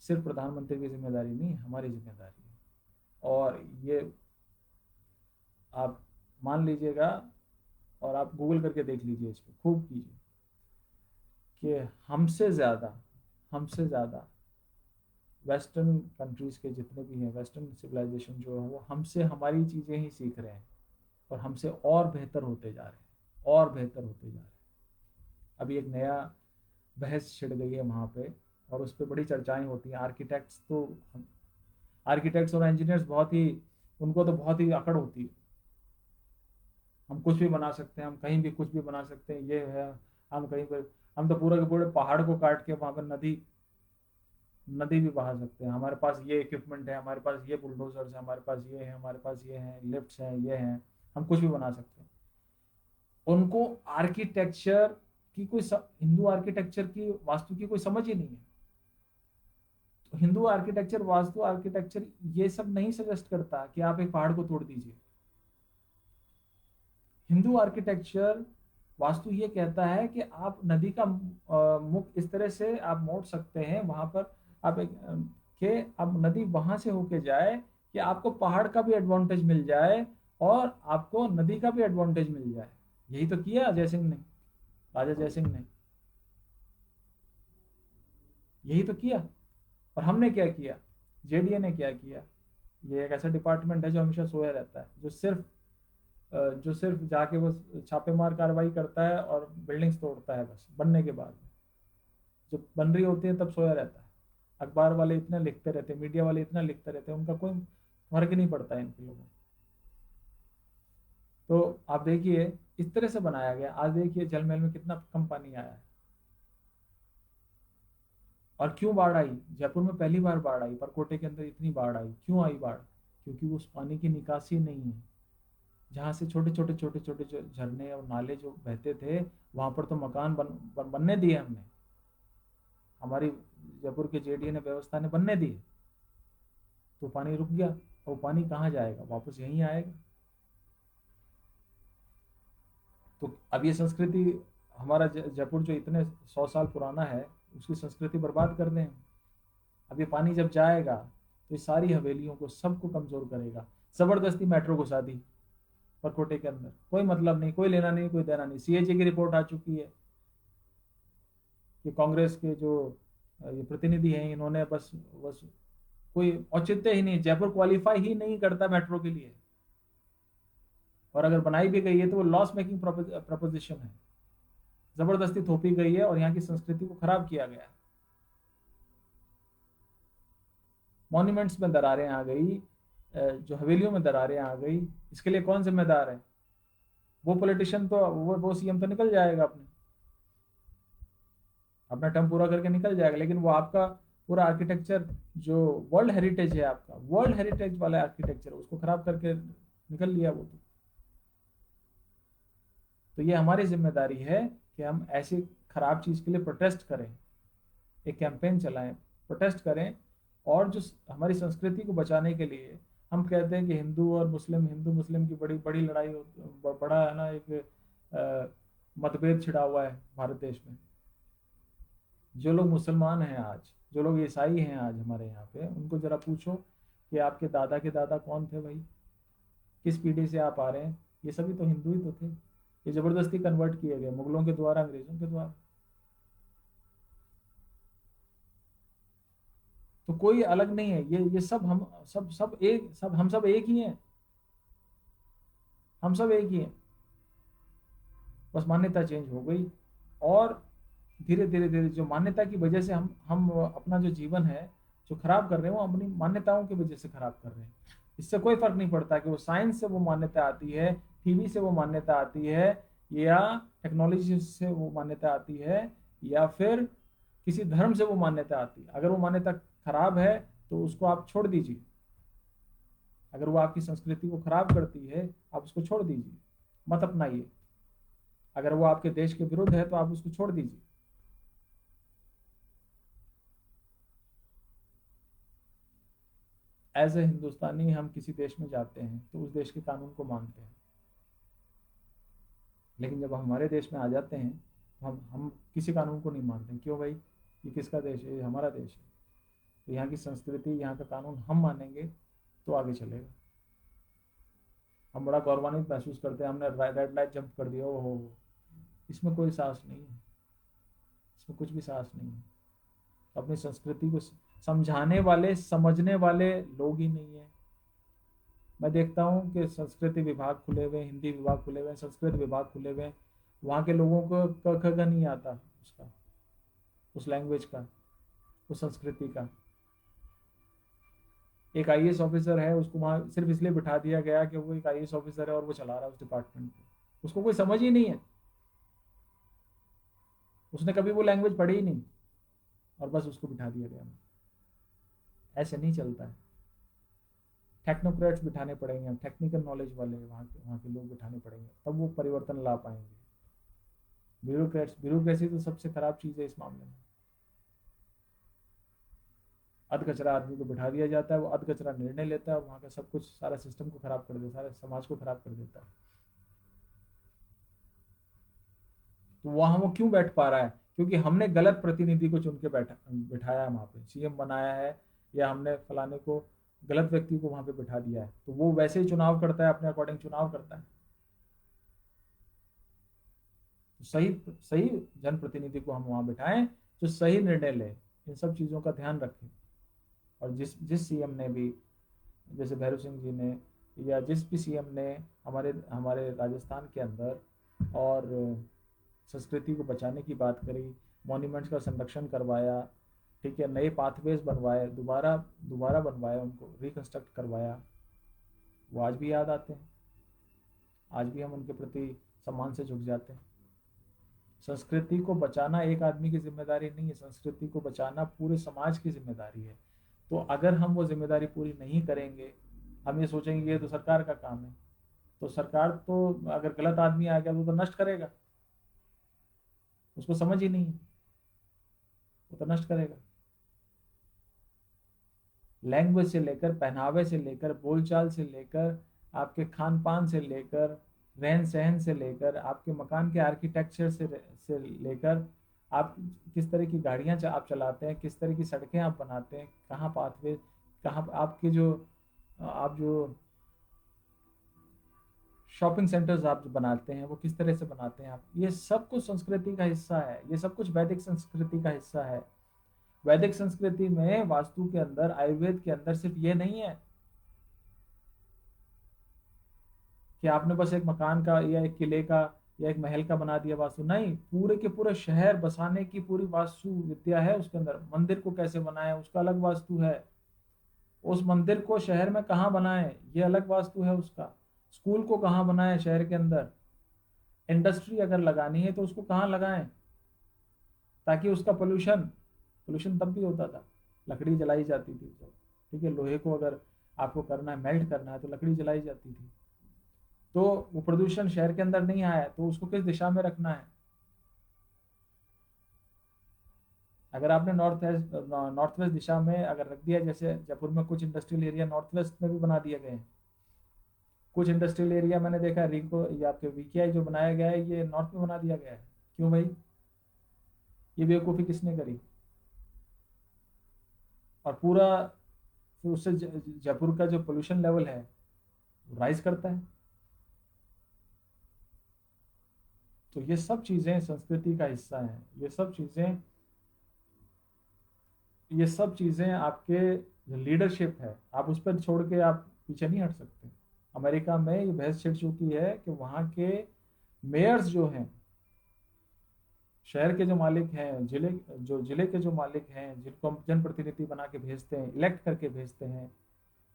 सिर्फ प्रधानमंत्री की जिम्मेदारी नहीं, हमारी जिम्मेदारी है। और ये आप मान लीजिएगा, और आप गूगल करके देख लीजिए, इस पर खूब कीजिए कि हमसे ज़्यादा वेस्टर्न कंट्रीज़ के जितने भी हैं, वेस्टर्न सिविलाइजेशन जो है वो हमसे हमारी चीज़ें ही सीख रहे हैं, और हमसे और बेहतर होते जा रहे हैं, और बेहतर होते जा रहे हैं। अभी एक नया बहस छिड़ गई है वहाँ पे, और उस पर बड़ी चर्चाएं होती हैं। आर्किटेक्ट्स और इंजीनियर्स बहुत ही, उनको तो बहुत ही अकड़ होती है। हम कुछ भी बना सकते हैं, हम कहीं भी कुछ भी बना सकते हैं, ये है। हम कहीं पर, हम तो पूरे के पूरे पहाड़ को काट के वहाँ पर नदी नदी भी बहा सकते हैं। हमारे पास ये इक्विपमेंट है, हमारे पास ये बुलडोजर्स है, हमारे पास ये है, हमारे पास ये है, लिफ्ट्स हैं, ये हैं। हम कुछ भी बना सकते हैं। उनको आर्किटेक्चर की हिंदू आर्किटेक्चर की, वास्तु की कोई समझ ही नहीं है। तो हिंदू आर्किटेक्चर, वास्तु आर्किटेक्चर ये सब नहीं सजेस्ट करता कि आप एक पहाड़ को तोड़ दीजिए। हिंदू आर्किटेक्चर, वास्तु ये कहता है कि आप नदी का मुख इस तरह से आप मोड़ सकते हैं वहां पर, आप एक कि अब नदी वहां से होके जाए कि आपको पहाड़ का भी एडवांटेज मिल जाए, और आपको नदी का भी एडवांटेज मिल जाए। यही तो किया जयसिंह ने, राजा जयसिंह ने यही तो किया। और हमने क्या किया, जेडीए ने क्या किया? ये एक ऐसा डिपार्टमेंट है जो हमेशा सोया रहता है, जो सिर्फ जाके वो छापेमार कार्रवाई करता है और बिल्डिंग्स तोड़ता है, बस बनने के बाद। जब बन रही होती है तब सोया रहता है। अखबार वाले इतना लिखते रहते हैं, मीडिया वाले इतना लिखते रहते हैं, उनका कोई फर्क नहीं पड़ता है इनके लोगों को। तो आप देखिए, इस तरह से बनाया गया। आज देखिए जल महल में कितना कम पानी आया है। और क्यों बाढ़ आई? जयपुर में पहली बार बाढ़ आई, परकोटे के अंदर इतनी बाढ़ आई। क्यों आई बाढ़? क्योंकि उस पानी की निकासी नहीं है। जहाँ से छोटे छोटे जो झरने और नाले जो बहते थे, वहां पर तो मकान बनने दिए हमने, हमारी जयपुर के जेडीए ने, व्यवस्था ने बनने दिए। तो पानी रुक गया, और वो पानी कहाँ जाएगा? वापस यहीं आएगा। तो अब ये संस्कृति, हमारा जयपुर जो इतने 100 साल पुराना है, उसकी संस्कृति बर्बाद कर रहे हैं। अब ये पानी जब जाएगा तो ये सारी हवेलियों को, सबको कमजोर करेगा। जबरदस्ती मेट्रो घुसा दी परकोटे के अंदर, कोई मतलब नहीं, कोई लेना नहीं, कोई देना नहीं। सीएजी की रिपोर्ट आ चुकी है कि कांग्रेस के जो ये प्रतिनिधि हैं, इन्होंने बस बस कोई औचित्य ही नहीं, जयपुर क्वालिफाई ही नहीं करता मेट्रो के लिए। और अगर बनाई भी गई है तो वो लॉस मेकिंग प्रपोजिशन है, जबरदस्ती थोपी गई है, और यहाँ की संस्कृति को खराब किया गया है। मॉन्यूमेंट्स में दरारें आ गई, जो हवेलियों में दरारें आ गई, इसके लिए कौन जिम्मेदार है? वो पॉलिटिशियन तो, वो सीएम तो निकल जाएगा, अपना टर्म पूरा करके निकल जाएगा, लेकिन वो आपका पूरा आर्किटेक्चर, जो वर्ल्ड हेरिटेज है, आपका वर्ल्ड हेरिटेज वाला आर्किटेक्चर, उसको खराब करके निकल लिया वो तो ये हमारी जिम्मेदारी है कि हम ऐसी खराब चीज के लिए प्रोटेस्ट करें, एक कैंपेन चलाएं, प्रोटेस्ट करें। और जो हमारी संस्कृति को बचाने के लिए, हम कहते हैं कि हिंदू मुस्लिम की बड़ी बड़ी लड़ाई बड़ा है ना, एक मतभेद छिड़ा हुआ है भारत देश में। जो लोग मुसलमान हैं आज, जो लोग ईसाई हैं आज हमारे यहाँ पे, उनको जरा पूछो कि आपके दादा के दादा कौन थे भाई, किस पीढ़ी से आप आ रहे हैं? ये सभी तो हिंदू ही तो थे। ये जबरदस्ती कन्वर्ट किए गए मुगलों के द्वारा, अंग्रेजों के द्वारा। तो कोई अलग नहीं है, ये सब हम सब हम सब एक ही हैं। हम सब एक ही हैं, बस मान्यता चेंज हो गई। और धीरे धीरे धीरे जो मान्यता की वजह से हम अपना जो जीवन है जो खराब कर रहे हैं, वो अपनी मान्यताओं की वजह से खराब कर रहे हैं। इससे कोई फर्क नहीं पड़ता कि वो साइंस से वो मान्यता आती है, टीवी से वो मान्यता आती है, या टेक्नोलॉजी से वो मान्यता आती है, या फिर किसी धर्म से वो मान्यता आती है। अगर वो मान्यता खराब है तो उसको आप छोड़ दीजिए। अगर वो आपकी संस्कृति को खराब करती है, आप उसको छोड़ दीजिए, मत अपनाइए। अगर वो आपके देश के विरुद्ध है तो आप उसको छोड़ दीजिए। एज ए हिंदुस्तानी हम किसी देश में जाते हैं तो उस देश के कानून को मानते हैं, लेकिन जब हमारे देश में आ जाते हैं तो हम किसी कानून को नहीं मानते। क्यों भाई? ये किसका देश है? ये हमारा देश है। तो यहाँ की संस्कृति, यहाँ का कानून हम मानेंगे तो आगे चलेगा। हम बड़ा गौरवान्वित महसूस करते हैं, हमने रेड लाइट जंप कर दिया, ओ हो, इसमें कोई साहस नहीं है, इसमें कुछ भी साहस नहीं है। अपनी संस्कृति को समझाने वाले, समझने वाले लोग ही नहीं है। मैं देखता हूँ कि संस्कृति विभाग खुले हुए, हिंदी विभाग खुले हुए, संस्कृत विभाग खुले हुए, वहाँ के लोगों को क ख ग नहीं आता उसका, उस लैंग्वेज का, उस संस्कृति का। एक आईएएस ऑफिसर है, उसको वहाँ सिर्फ इसलिए बिठा दिया गया कि वो एक आईएएस ऑफिसर है और वो चला रहा है उस डिपार्टमेंट को, उसको कोई समझ ही नहीं है, उसने कभी वो लैंग्वेज पढ़ी ही नहीं, और बस उसको बिठा दिया गया। ऐसे नहीं चलता है। टेक्नोक्रेट्स बिठाने पड़ेंगे, टेक्निकल नॉलेज वाले वहाँ के लोग बिठाने पड़ेंगे, तब वो परिवर्तन ला पाएंगे। ब्यूरोक्रेसी तो सबसे खराब चीज़ है इस मामले में। अध कचरा आदमी को बिठा दिया जाता है, वो अध कचरा निर्णय लेता है, वहाँ का सब कुछ, सारा सिस्टम को खराब कर देता है, सारे समाज को खराब कर देता है। तो वहाँ वो क्यों बैठ पा रहा है? क्योंकि हमने गलत प्रतिनिधि को चुन के बिठाया है वहाँ पे, सीएम बनाया है, या हमने फलाने को, गलत व्यक्ति को वहाँ पे बिठा दिया है, तो वो वैसे ही चुनाव करता है, अपने अकॉर्डिंग चुनाव करता है। तो सही सही जनप्रतिनिधि को हम वहाँ बिठाएं जो सही निर्णय ले, इन सब चीज़ों का ध्यान रखें। और जिस जिस सीएम ने भी, जैसे भैरव सिंह जी ने, या जिस भी सीएम ने हमारे हमारे राजस्थान के अंदर और संस्कृति को बचाने की बात करी, मॉन्यूमेंट्स का संरक्षण करवाया, ठीक है, नए पाथवेज बनवाए, दोबारा दोबारा बनवाया, उनको रिकंस्ट्रक्ट करवाया, वो आज भी याद आते हैं, आज भी हम उनके प्रति सम्मान से झुक जाते हैं। संस्कृति को बचाना एक आदमी की जिम्मेदारी नहीं है, संस्कृति को बचाना पूरे समाज की जिम्मेदारी है। तो अगर हम वो जिम्मेदारी पूरी नहीं करेंगे, हम ये सोचेंगे ये तो सरकार का काम है, तो सरकार तो अगर गलत आदमी आ गया तो नष्ट करेगा, उसको समझ ही नहीं है, वो तो नष्ट करेगा। लैंग्वेज से लेकर, पहनावे से लेकर, बोलचाल से लेकर, आपके खान पान से लेकर, रहन सहन से लेकर, आपके मकान के आर्किटेक्चर से लेकर, आप किस तरह की गाड़ियां आप चलाते हैं, किस तरह की सड़कें आप बनाते हैं, कहाँ पाथवे, कहाँ आपके जो आप जो शॉपिंग सेंटर्स आप जो बनाते हैं वो किस तरह से बनाते हैं आप, ये सब कुछ संस्कृति का हिस्सा है, ये सब कुछ वैदिक संस्कृति का हिस्सा है। वैदिक संस्कृति में वास्तु के अंदर, आयुर्वेद के अंदर सिर्फ ये नहीं है कि आपने बस एक मकान का या एक किले का या एक महल का बना दिया वास्तु, नहीं, पूरे के पूरे शहर बसाने की पूरी वास्तु विद्या है उसके अंदर। मंदिर को कैसे बनाए उसका अलग वास्तु है, उस मंदिर को शहर में कहाँ बनाए ये अलग वास्तु है उसका, स्कूल को कहाँ बनाए शहर के अंदर, इंडस्ट्री अगर लगानी है तो उसको कहाँ लगाएं ताकि उसका पोल्यूशन, पोल्यूशन तब भी होता था, लकड़ी जलाई जाती थी तो, ठीक है, लोहे को अगर आपको करना है, मेल्ट करना है तो लकड़ी जलाई जाती थी, तो वो प्रदूषण शहर के अंदर नहीं आया, तो उसको किस दिशा में रखना है। अगर आपने नॉर्थ वेस्ट दिशा में अगर रख दिया, जैसे जयपुर में कुछ इंडस्ट्रियल एरिया नॉर्थ वेस्ट में भी बना दिए गए हैं, कुछ इंडस्ट्रियल एरिया मैंने देखा है, रिंको या आपके वीकेआई जो बनाया गया है ये नॉर्थ में बना दिया गया है, क्यों भाई, ये बेवकूफ़ी किसने करी? और पूरा फिर उससे जयपुर का जो पोल्यूशन लेवल है राइज करता है। तो ये सब चीज़ें संस्कृति का हिस्सा हैं, ये सब चीज़ें आपके जो लीडरशिप है, आप उस पर छोड़ के आप पीछे नहीं हट सकते। अमेरिका में ये बहस छिड़ चुकी है कि वहाँ के मेयर्स जो हैं, शहर के जो मालिक हैं, जिले के जो मालिक हैं, जिनको हम जनप्रतिनिधि बना के भेजते हैं, इलेक्ट करके भेजते हैं,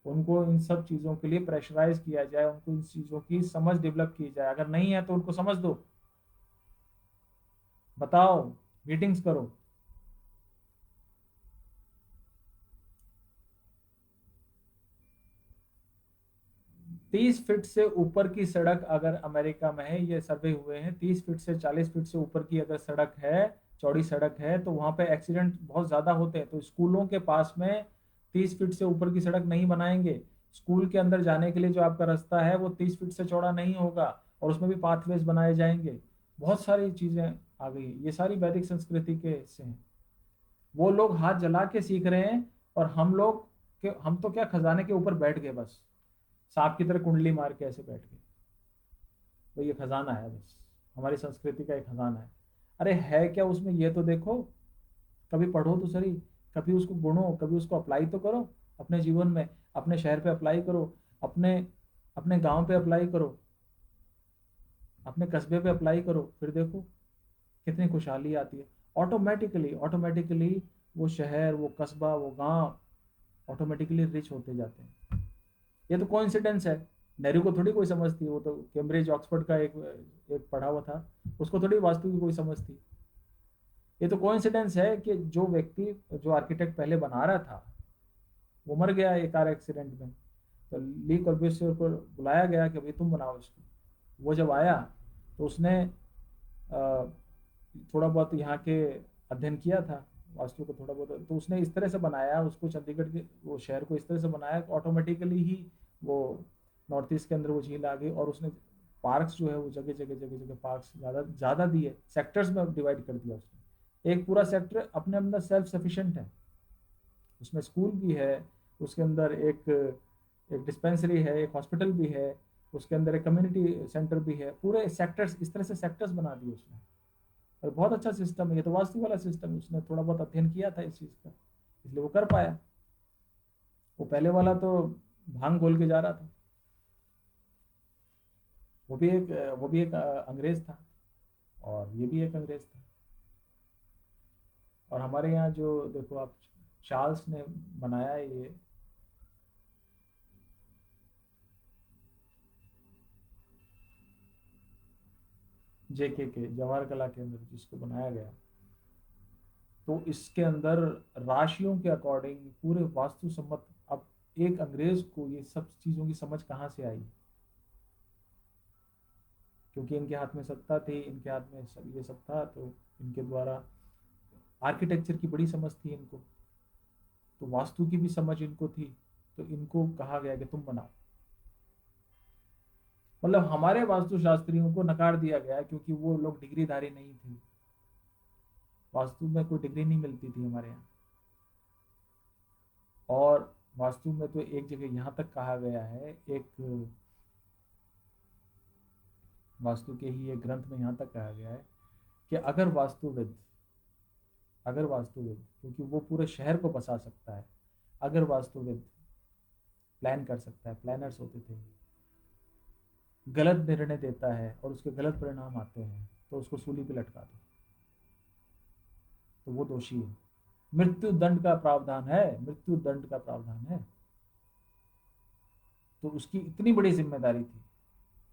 उनको इन सब चीज़ों के लिए प्रेशराइज किया जाए, उनको इन चीज़ों की समझ डेवलप की जाए। अगर नहीं है तो उनको समझ दो, बताओ, मीटिंग्स करो। 30 फीट से ऊपर की सड़क अगर अमेरिका में है, ये सर्वे हुए हैं, 30 फीट से 40 फीट से ऊपर की अगर सड़क है, चौड़ी सड़क है, तो वहां पे एक्सीडेंट बहुत ज्यादा होते हैं। तो स्कूलों के पास में 30 फीट से ऊपर की सड़क नहीं बनाएंगे, स्कूल के अंदर जाने के लिए जो आपका रास्ता है वो 30 फीट से चौड़ा नहीं होगा, और उसमें भी पाथवेज बनाए जाएंगे। बहुत सारी चीजें आ गई, ये सारी वैदिक संस्कृति के हिस्से हैं। वो लोग हाथ जला के सीख रहे हैं, और हम तो क्या खजाने के ऊपर बैठ गए, बस सांप की तरह कुंडली मार के ऐसे बैठ गए। तो ये खजाना है, बस हमारी संस्कृति का एक खजाना है। अरे है क्या उसमें, ये तो देखो, कभी पढ़ो तो सही, कभी उसको गुणो, कभी उसको अप्लाई तो करो अपने जीवन में, अपने शहर पे अप्लाई करो, अपने अपने गांव पे अप्लाई करो, अपने कस्बे पे अप्लाई करो, फिर देखो कितनी खुशहाली आती है। ऑटोमेटिकली ऑटोमेटिकली वो शहर, वो कस्बा, वो गांव ऑटोमेटिकली रिच होते जाते हैं। ये तो कोइंसिडेंस है, नेहरू को थोड़ी कोई समझ थी, वो तो कैम्ब्रिज ऑक्सफोर्ड का एक एक पढ़ा हुआ था, उसको थोड़ी वास्तु की कोई समझ थी। ये तो कोइंसिडेंस है कि जो व्यक्ति, जो आर्किटेक्ट पहले बना रहा था, वो मर गया एक कार एक्सीडेंट में। तो ली कॉर्ब्यूसियर को बुलाया गया कि भाई तुम बनाओ इसको। वो जब आया तो उसने थोड़ा बहुत यहाँ के अध्ययन किया था वास्तु को थोड़ा बहुत, तो उसने इस तरह से बनाया उसको, चंडीगढ़ के वो शहर को इस तरह से बनाया ऑटोमेटिकली ही वो नॉर्थ ईस्ट के अंदर वो झील आ गई। और उसने पार्क्स जो है वो जगह जगह जगह जगह पार्क्स ज़्यादा ज़्यादा दिए, सेक्टर्स में डिवाइड कर दिया उसने। एक पूरा सेक्टर अपने अंदर सेल्फ सफिशिएंट है, उसमें स्कूल भी है, उसके अंदर एक एक डिस्पेंसरी है, एक हॉस्पिटल भी है, उसके अंदर एक कम्युनिटी सेंटर भी है, पूरे सेक्टर्स, इस तरह से सेक्टर्स बना दिए उसने। और बहुत अच्छा सिस्टम है ये तो, वास्तु वाला सिस्टम, उसने थोड़ा बहुत अध्ययन किया था इस चीज़ का, इसलिए वो कर पाया। वो पहले वाला तो भांग घोल के जा रहा था। वो भी एक अंग्रेज था, और ये भी एक अंग्रेज था। और हमारे यहाँ जो देखो आप, चार्ल्स ने बनाया है ये। जेके के जवाहर कला केंद्र जिसको बनाया गया, तो इसके अंदर राशियों के अकॉर्डिंग पूरे वास्तु सम्मत। अब एक अंग्रेज को ये सब चीजों की समझ कहाँ से आई? क्योंकि इनके हाथ में सत्ता थी, इनके हाथ में सब ये सब था, तो इनके द्वारा आर्किटेक्चर की बड़ी समझ थी इनको, तो वास्तु की भी समझ इनको थी, तो इनको कहा गया कि तुम बनाओ। मतलब हमारे वास्तुशास्त्रियों को नकार दिया गया क्योंकि वो लोग डिग्रीधारी नहीं थे, वास्तु में कोई डिग्री नहीं मिलती थी हमारे यहाँ। और वास्तु में तो एक जगह यहाँ तक कहा गया है, एक वास्तु के ही एक ग्रंथ में यहाँ तक कहा गया है कि अगर वास्तुविद, क्योंकि वो पूरे शहर को बसा सकता है, अगर वास्तुविद प्लान कर सकता है, प्लानर्स होते थे, गलत निर्णय देता है और उसके गलत परिणाम आते हैं, तो उसको सूली पे लटका दो, तो वो दोषी है। मृत्यु दंड का प्रावधान है, मृत्यु दंड का प्रावधान है। तो उसकी इतनी बड़ी जिम्मेदारी थी।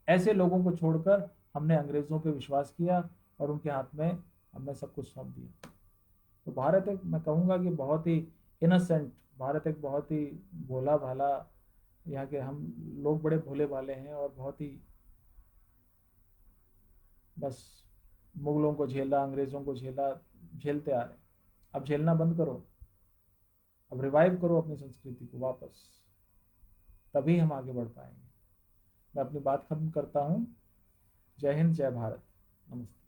ऐसे लोगों को छोड़कर हमने अंग्रेजों पे विश्वास किया और उनके हाथ में हमने सब कुछ सौंप दिया। तो भारत एक, मैं कहूँगा कि बहुत ही इनोसेंट, भारत एक बहुत ही भोला भाला, यहाँ के हम लोग बड़े भोले भाले हैं, और बहुत ही बस मुगलों को झेला, अंग्रेजों को झेला, झेलते आ रहे हैं। अब झेलना बंद करो, अब रिवाइव करो अपनी संस्कृति को वापस, तभी हम आगे बढ़ पाएंगे। मैं अपनी बात खत्म करता हूँ। जय हिंद, जय भारत, नमस्ते।